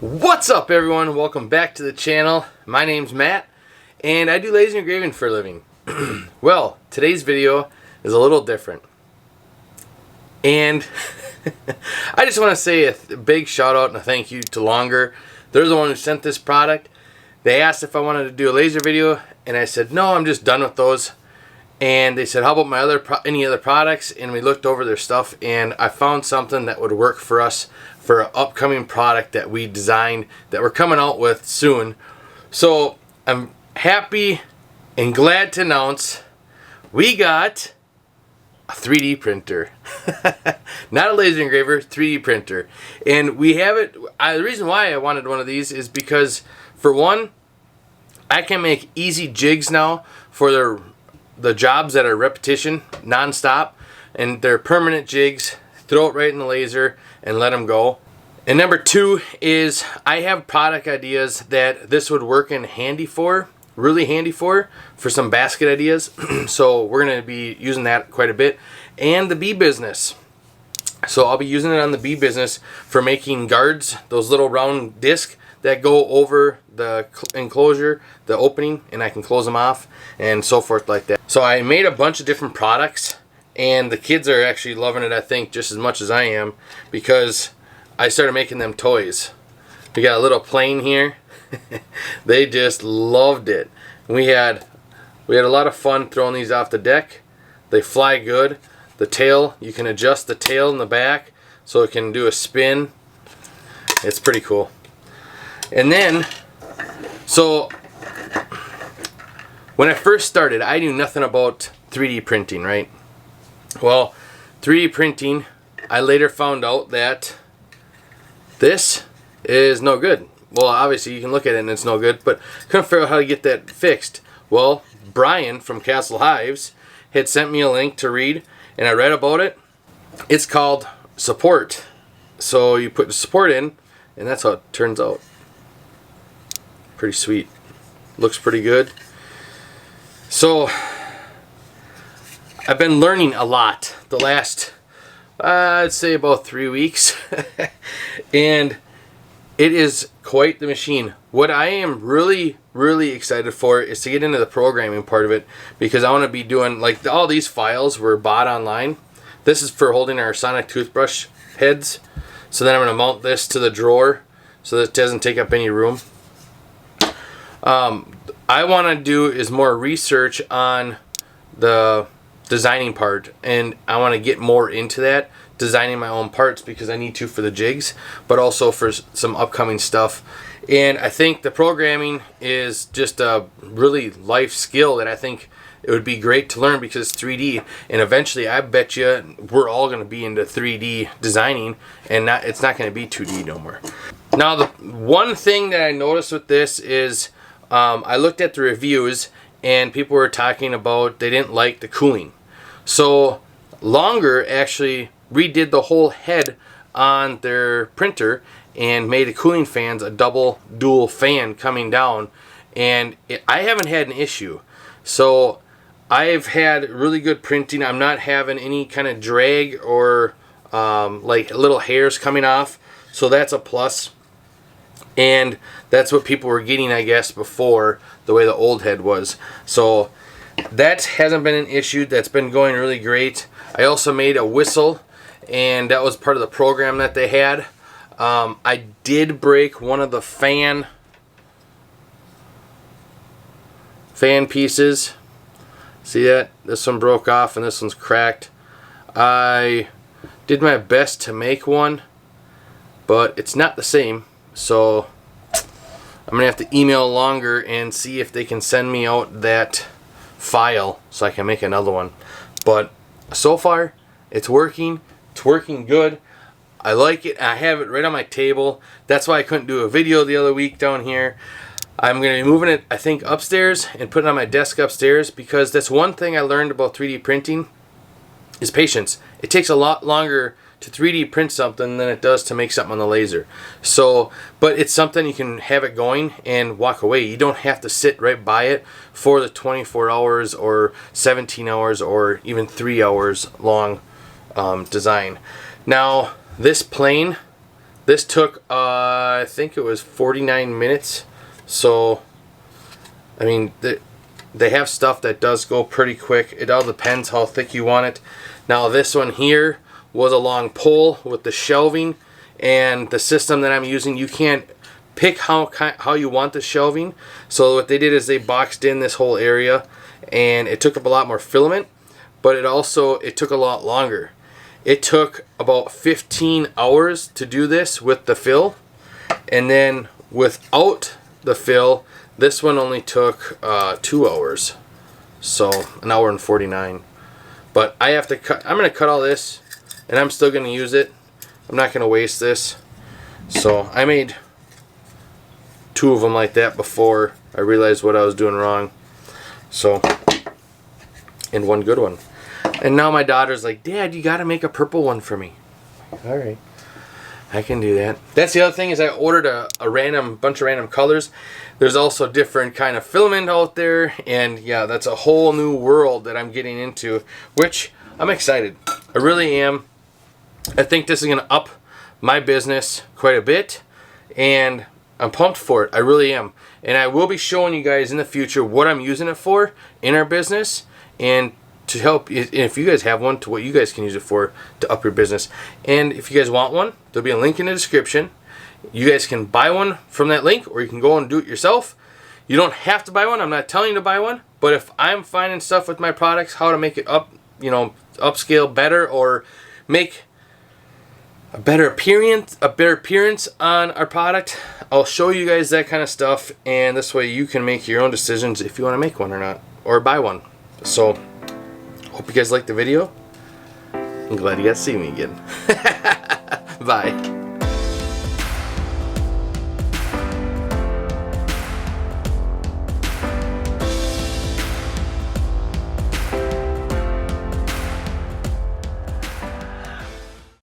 What's up, everyone? Welcome back to the channel. My name's Matt and I do laser engraving for a living. Well, today's video is a little different, and I just want to say a big shout out and a thank you to Longer. They're the one who sent this product. They asked if I wanted to do a laser video and I said no, I'm just done with those. And they said, how about my any other products? And we looked over their stuff and I found something that would work for us for an upcoming product that we designed that we're coming out with soon. So I'm happy and glad to announce we got a 3D printer. Not a laser engraver, 3D printer. And we have it. The reason why I wanted one of these is because, for one, I can make easy jigs now for the jobs that are repetition, non-stop, and they're permanent jigs. Throw it right in the laser and let them go. And number two is I have product ideas that this would work in handy for, really handy for some basket ideas. So we're going to be using that quite a bit. And the bee business. So I'll be using it on the bee business for making guards, those little round discs that go over the enclosure, the opening, and I can close them off and so forth like that. So I made a bunch of different products and the kids are actually loving it, I think, just as much as I am, because I started making them toys. We got a little plane here. They just loved it. We had a lot of fun throwing these off the deck. They fly good. The tail, you can adjust the tail in the back so it can do a spin. It's pretty cool. And then, so when I first started, I knew nothing about 3D printing, right? Well, 3D printing, I later found out that this is no good. Well, obviously you can look at it and it's no good, but couldn't figure out how to get that fixed. Well, Brian from Castle Hives had sent me a link to read, and I read about it. It's called support. So you put the support in, and that's how it turns out. Pretty sweet. Looks pretty good. So I've been learning a lot the last, I'd say about 3 weeks. And it is quite the machine. What I am really excited for is to get into the programming part of it, because I want to be doing, like, all these files were bought online. This is for holding our sonic toothbrush heads. So then I'm going to mount this to the drawer so that it doesn't take up any room. I want to do is more research on the designing part, and I want to get more into that, designing my own parts, because I need to for the jigs, but also for some upcoming stuff. And I think the programming is just a really life skill that I think it would be great to learn, because it's 3D, and eventually I bet you we're all going to be into 3D designing, and it's not going to be 2D no more. Now, the one thing that I noticed with this is I looked at the reviews and people were talking about they didn't like the cooling. So Longer actually redid the whole head on their printer and made the cooling fans a dual fan coming down, and I haven't had an issue. So I've had really good printing. I'm not having any kind of drag or like little hairs coming off, so that's a plus. And that's what people were getting, I guess, before, the way the old head was. So that hasn't been an issue. That's been going really great. I also made a whistle, and that was part of the program that they had. I did break one of the fan pieces. See that? This one broke off and this one's cracked. I did my best to make one, but it's not the same. So I'm going to have to email Longer and see if they can send me out that file so I can make another one. But so far, it's working. It's working good. I like it. I have it right on my table. That's why I couldn't do a video the other week down here. I'm going to be moving it, I think, upstairs and putting it on my desk upstairs, because that's one thing I learned about 3D printing is patience. It takes a lot longer to 3D print something than it does to make something on the laser. So, but it's something you can have it going and walk away. You don't have to sit right by it for the 24 hours or 17 hours or even 3 hours long design. Now, this plane This took I think it was 49 minutes. So I mean, they have stuff that does go pretty quick. It all depends how thick you want it. Now this one here was a long pole with the shelving, and the system that I'm using, you can't pick how you want the shelving. So what they did is they boxed in this whole area, and it took up a lot more filament, but it took a lot longer. It took about 15 hours to do this with the fill, and then without the fill, this one only took 2 hours, so an hour and 49. But I have to cut. I'm going to cut all this, and I'm still going to use it. I'm not going to waste this. So I made 2 of them like that before I realized what I was doing wrong. So, and 1 good one. And now my daughter's like, Dad, you got to make a purple one for me. All right. I can do that. That's the other thing, is I ordered a bunch of random colors. There's also different kind of filament out there, and yeah, that's a whole new world that I'm getting into, which I'm excited. I really am. I think this is going to up my business quite a bit, and I'm pumped for it. I really am. And I will be showing you guys in the future what I'm using it for in our business, and to help, if you guys have one, to what you guys can use it for to up your business. And if you guys want one, there'll be a link in the description. You guys can buy one from that link, or you can go and do it yourself. You don't have to buy one. I'm not telling you to buy one, but if I'm finding stuff with my products, how to make it up, upscale better, or make a better appearance on our product, I'll show you guys that kind of stuff, and this way you can make your own decisions if you want to make one or not, or buy one. So hope you guys liked the video. I'm glad you guys see me again. Bye.